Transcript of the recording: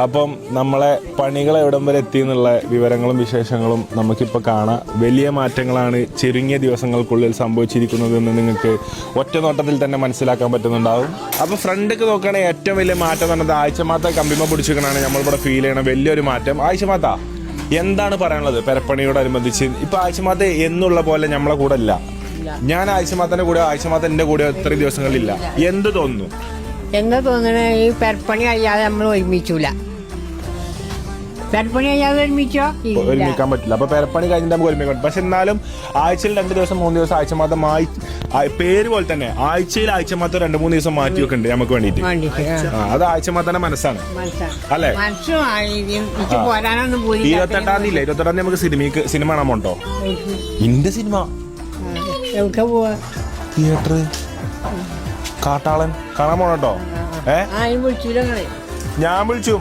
അപ്പം നമ്മളെ പണികൾ എവിടം വരെ എത്തി എന്നുള്ള വിവരങ്ങളും വിശേഷങ്ങളും നമുക്കിപ്പോൾ കാണാം. വലിയ മാറ്റങ്ങളാണ് ചുരുങ്ങിയ ദിവസങ്ങൾക്കുള്ളിൽ സംഭവിച്ചിരിക്കുന്നതെന്ന് നിങ്ങൾക്ക് ഒറ്റ നോട്ടത്തിൽ തന്നെ മനസ്സിലാക്കാൻ പറ്റുന്നുണ്ടാവും. അപ്പോൾ ഫ്രണ്ടൊക്കെ നോക്കുകയാണെങ്കിൽ ഏറ്റവും വലിയ മാറ്റം എന്ന് പറഞ്ഞത് ആഴ്ചമാത്ത കമ്പിമ പിടിച്ചിരിക്കണതാണ് നമ്മളിവിടെ ഫീൽ ചെയ്യണ വലിയൊരു മാറ്റം. ആഴ്ചമാത്ത എന്താണ് പറയാനുള്ളത് പെരപ്പണിയോടനുബന്ധിച്ച്? ഇപ്പൊ ആഴ്ചമാത്ത എന്നുള്ള പോലെ നമ്മളെ കൂടെ ഇല്ല. ഞാൻ ആഴ്ചമാത്തന്റെ കൂടെ, ആഴ്ചമാത്ത എന്റെ കൂടെ ഇത്രയും ദിവസങ്ങളിലില്ല. എന്ത് തോന്നുന്നു? എന്താ തോന്നണേ, ഈ പെരപ്പണി കഴിയാതെ നമ്മൾ ഒരുമിച്ചൂല. പെരപ്പണി കഴിയാതെ ഒരുമിക്കാൻ പറ്റില്ല. അപ്പൊ പെരപ്പണി കഴിഞ്ഞിട്ട് നമുക്ക് ഒരുമിക്കാൻ. പക്ഷെ എന്നാലും ആഴ്ചയിൽ 2 ദിവസം 3 ദിവസം ആഴ്ചമാത്തം പേര് പോലെ തന്നെ ആഴ്ചയിൽ ആഴ്ചമാത്തം 2-3 ദിവസം മാറ്റി വെക്കുന്നുണ്ട് നമുക്ക് വേണ്ടിട്ട്. അത് ആഴ്ചമാത്തന്റെ മനസ്സാണ് അല്ലെ? 28-ാം തീയതി നമുക്ക് സിനിമ കാണാൻ പോണ്ടോ? ഇന്റെ സിനിമ തിയേറ്റർ കാട്ടാളൻ കാണാൻ പോണോ? ഞാൻ വിളിച്ചു.